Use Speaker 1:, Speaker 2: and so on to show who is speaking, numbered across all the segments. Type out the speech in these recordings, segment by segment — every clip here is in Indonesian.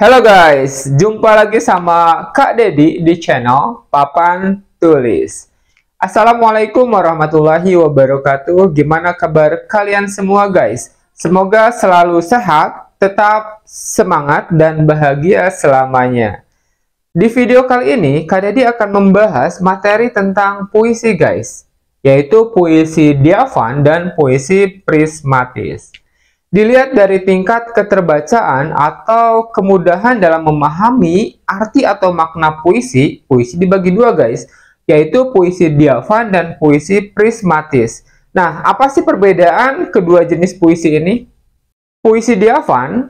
Speaker 1: Halo guys, jumpa lagi sama Kak Dedi di channel Papan Tulis. Assalamualaikum warahmatullahi wabarakatuh. Gimana kabar kalian semua guys? Semoga selalu sehat, tetap semangat dan bahagia selamanya. Di video kali ini, Kak Dedi akan membahas materi tentang puisi guys, yaitu puisi Dyavan dan puisi prismatis. Dilihat dari tingkat keterbacaan atau kemudahan dalam memahami arti atau makna puisi, puisi dibagi dua guys, yaitu puisi Dyavan dan puisi prismatis. Nah, apa sih perbedaan kedua jenis puisi ini? Puisi Dyavan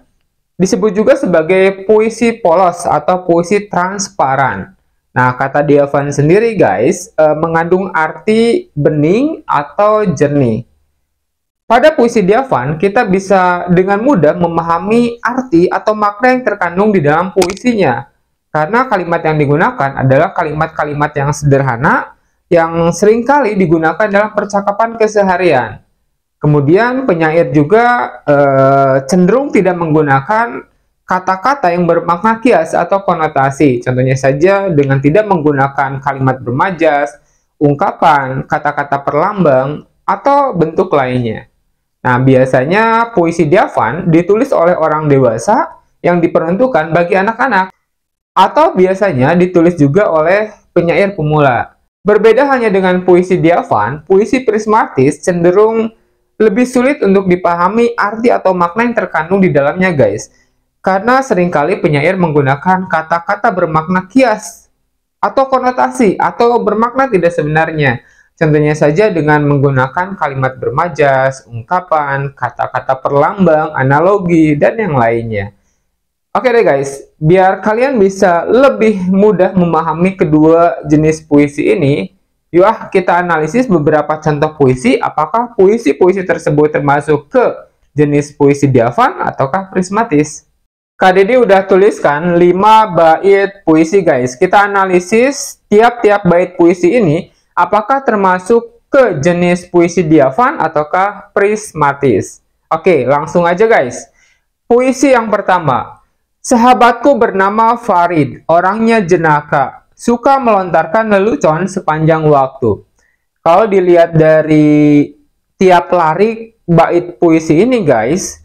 Speaker 1: disebut juga sebagai puisi polos atau puisi transparan. Nah, kata Dyavan sendiri guys, mengandung arti bening atau jernih. Pada puisi Dyavan, kita bisa dengan mudah memahami arti atau makna yang terkandung di dalam puisinya. Karena kalimat yang digunakan adalah kalimat-kalimat yang sederhana, yang seringkali digunakan dalam percakapan keseharian. Kemudian penyair juga cenderung tidak menggunakan kata-kata yang bermakna kias atau konotasi. Contohnya saja dengan tidak menggunakan kalimat bermajas, ungkapan, kata-kata perlambang, atau bentuk lainnya. Nah, biasanya puisi Dyavan ditulis oleh orang dewasa yang diperuntukkan bagi anak-anak, atau biasanya ditulis juga oleh penyair pemula. Berbeda hanya dengan puisi Dyavan, puisi prismatis cenderung lebih sulit untuk dipahami arti atau makna yang terkandung di dalamnya guys. Karena seringkali penyair menggunakan kata-kata bermakna kias, atau konotasi, atau bermakna tidak sebenarnya. Contohnya saja dengan menggunakan kalimat bermajas, ungkapan, kata-kata perlambang, analogi, dan yang lainnya. Oke deh guys, biar kalian bisa lebih mudah memahami kedua jenis puisi ini, yuk kita analisis beberapa contoh puisi, apakah puisi-puisi tersebut termasuk ke jenis puisi Dyavan ataukah prismatis. Kak Dedi udah tuliskan 5 bait puisi guys, kita analisis tiap-tiap bait puisi ini, apakah termasuk ke jenis puisi Dyavan ataukah prismatis? Oke, langsung aja guys. Puisi yang pertama. Sahabatku bernama Farid, orangnya jenaka, suka melontarkan lelucon sepanjang waktu. Kalau dilihat dari tiap larik bait puisi ini guys,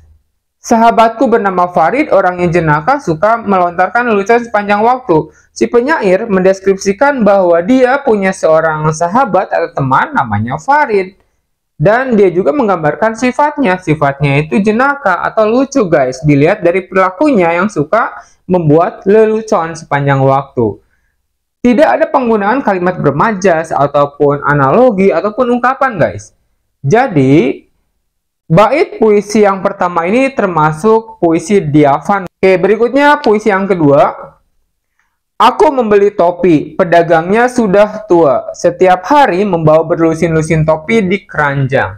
Speaker 1: sahabatku bernama Farid, orangnya jenaka, suka melontarkan lelucon sepanjang waktu. Si penyair mendeskripsikan bahwa dia punya seorang sahabat atau teman namanya Farid. Dan dia juga menggambarkan sifatnya. Sifatnya itu jenaka atau lucu guys. Dilihat dari perilakunya yang suka membuat lelucon sepanjang waktu. Tidak ada penggunaan kalimat bermajas ataupun analogi ataupun ungkapan guys. Jadi bait puisi yang pertama ini termasuk puisi Dyavan. Oke, berikutnya puisi yang kedua. Aku membeli topi, pedagangnya sudah tua. Setiap hari membawa berlusin-lusin topi di keranjang.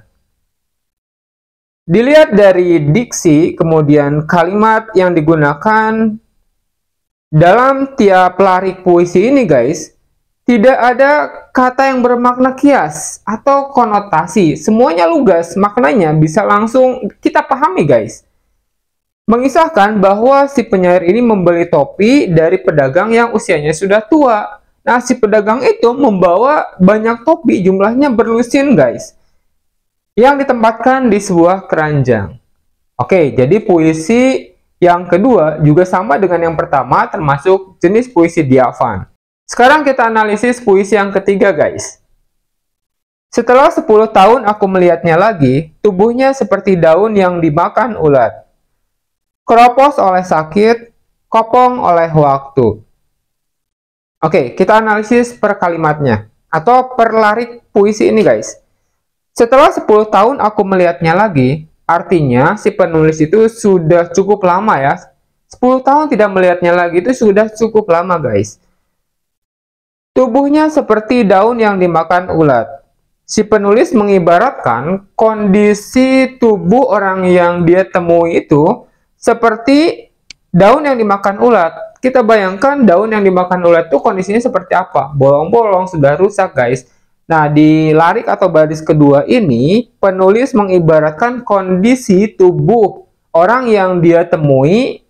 Speaker 1: Dilihat dari diksi, kemudian kalimat yang digunakan dalam tiap larik puisi ini guys, tidak ada kata yang bermakna kias atau konotasi. Semuanya lugas, maknanya bisa langsung kita pahami guys. Mengisahkan bahwa si penyair ini membeli topi dari pedagang yang usianya sudah tua. Nah, si pedagang itu membawa banyak topi, jumlahnya berlusin guys, yang ditempatkan di sebuah keranjang. Oke, jadi puisi yang kedua juga sama dengan yang pertama, termasuk jenis puisi Dyavan. Sekarang kita analisis puisi yang ketiga guys. Setelah 10 tahun aku melihatnya lagi, tubuhnya seperti daun yang dimakan ulat. Keropos oleh sakit, kopong oleh waktu. Oke, kita analisis per kalimatnya atau per larik puisi ini guys. Setelah 10 tahun aku melihatnya lagi, artinya si penulis itu sudah cukup lama ya. 10 tahun tidak melihatnya lagi itu sudah cukup lama guys. Tubuhnya seperti daun yang dimakan ulat. Si penulis mengibaratkan kondisi tubuh orang yang dia temui itu seperti daun yang dimakan ulat. Kita bayangkan daun yang dimakan ulat itu kondisinya seperti apa? Bolong-bolong, sudah rusak guys. Nah, di larik atau baris kedua ini, penulis mengibaratkan kondisi tubuh orang yang dia temui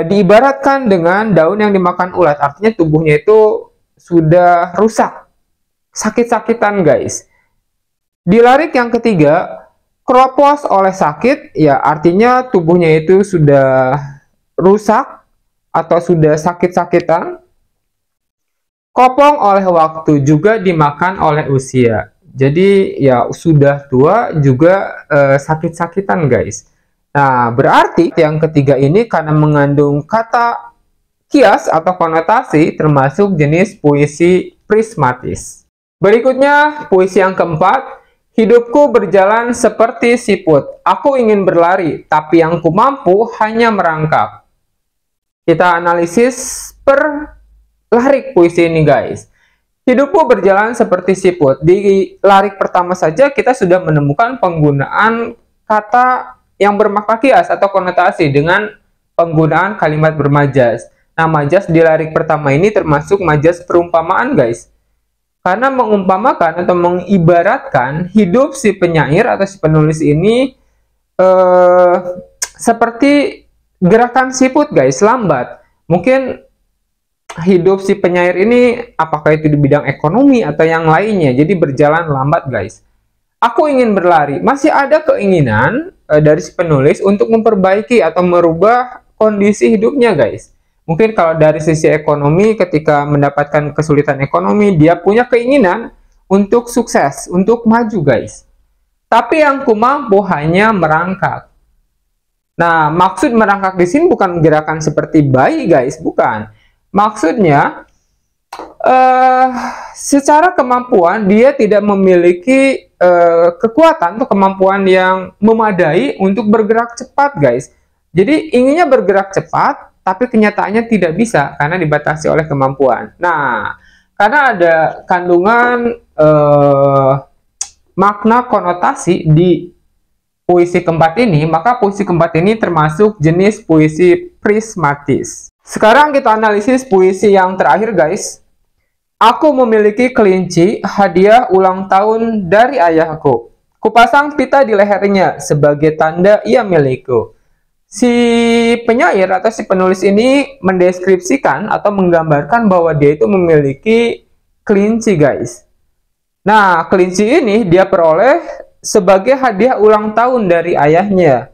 Speaker 1: diibaratkan dengan daun yang dimakan ulat, artinya tubuhnya itu sudah rusak, sakit-sakitan guys. Di larik yang ketiga, keropos oleh sakit, ya artinya tubuhnya itu sudah rusak atau sudah sakit-sakitan. Kopong oleh waktu, juga dimakan oleh usia. Jadi ya sudah tua juga sakit-sakitan guys. Nah, berarti yang ketiga ini karena mengandung kata kias atau konotasi, termasuk jenis puisi prismatis. Berikutnya, puisi yang keempat. Hidupku berjalan seperti siput. Aku ingin berlari, tapi yang ku mampu hanya merangkak. Kita analisis per larik puisi ini guys. Hidupku berjalan seperti siput. Di larik pertama saja kita sudah menemukan penggunaan kata yang bermakna kias atau konotasi dengan penggunaan kalimat bermajas. Nah, majas di larik pertama ini termasuk majas perumpamaan guys. Karena mengumpamakan atau mengibaratkan hidup si penyair atau si penulis ini seperti gerakan siput guys, lambat. Mungkin hidup si penyair ini apakah itu di bidang ekonomi atau yang lainnya, jadi berjalan lambat guys. Aku ingin berlari, masih ada keinginan dari si penulis untuk memperbaiki atau merubah kondisi hidupnya guys. Mungkin kalau dari sisi ekonomi, ketika mendapatkan kesulitan ekonomi, dia punya keinginan untuk sukses, untuk maju guys. Tapi yang ku mampu hanya merangkak. Nah, maksud merangkak di sini bukan gerakan seperti bayi guys, bukan. Maksudnya, secara kemampuan dia tidak memiliki kekuatan atau kemampuan yang memadai untuk bergerak cepat guys. Jadi inginnya bergerak cepat, tapi kenyataannya tidak bisa karena dibatasi oleh kemampuan. Nah, karena ada kandungan makna konotasi di puisi keempat ini, maka puisi keempat ini termasuk jenis puisi prismatis. Sekarang kita analisis puisi yang terakhir guys. Aku memiliki kelinci, hadiah ulang tahun dari ayahku. Kupasang pita di lehernya sebagai tanda ia milikku. Si penyair atau si penulis ini mendeskripsikan atau menggambarkan bahwa dia itu memiliki kelinci guys. Nah, kelinci ini dia peroleh sebagai hadiah ulang tahun dari ayahnya.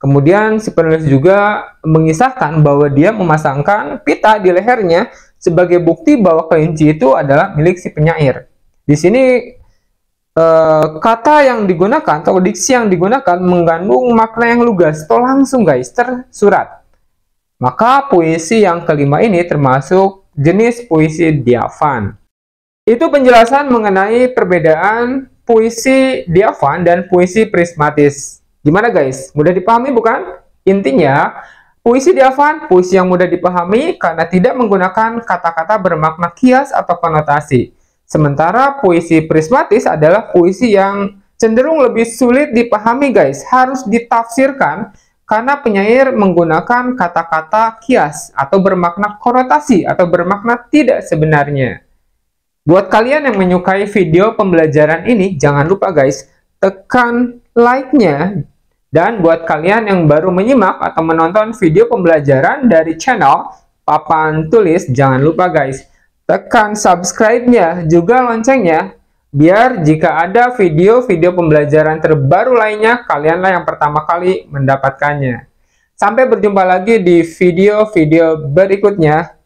Speaker 1: Kemudian si penulis juga mengisahkan bahwa dia memasangkan pita di lehernya sebagai bukti bahwa kelinci itu adalah milik si penyair. Di sini kata yang digunakan atau diksi yang digunakan mengandung makna yang lugas atau langsung guys, tersurat. Maka puisi yang kelima ini termasuk jenis puisi diafan. Itu penjelasan mengenai perbedaan puisi diafan dan puisi prismatis. Gimana guys? Mudah dipahami bukan? Intinya, puisi diafan, puisi yang mudah dipahami karena tidak menggunakan kata-kata bermakna kias atau konotasi. Sementara puisi prismatis adalah puisi yang cenderung lebih sulit dipahami guys. Harus ditafsirkan karena penyair menggunakan kata-kata kias atau bermakna konotasi atau bermakna tidak sebenarnya. Buat kalian yang menyukai video pembelajaran ini, jangan lupa guys, tekan like-nya. Dan buat kalian yang baru menyimak atau menonton video pembelajaran dari channel Papan Tulis, jangan lupa guys, tekan subscribe-nya, juga loncengnya, biar jika ada video-video pembelajaran terbaru lainnya, kalianlah yang pertama kali mendapatkannya. Sampai berjumpa lagi di video-video berikutnya.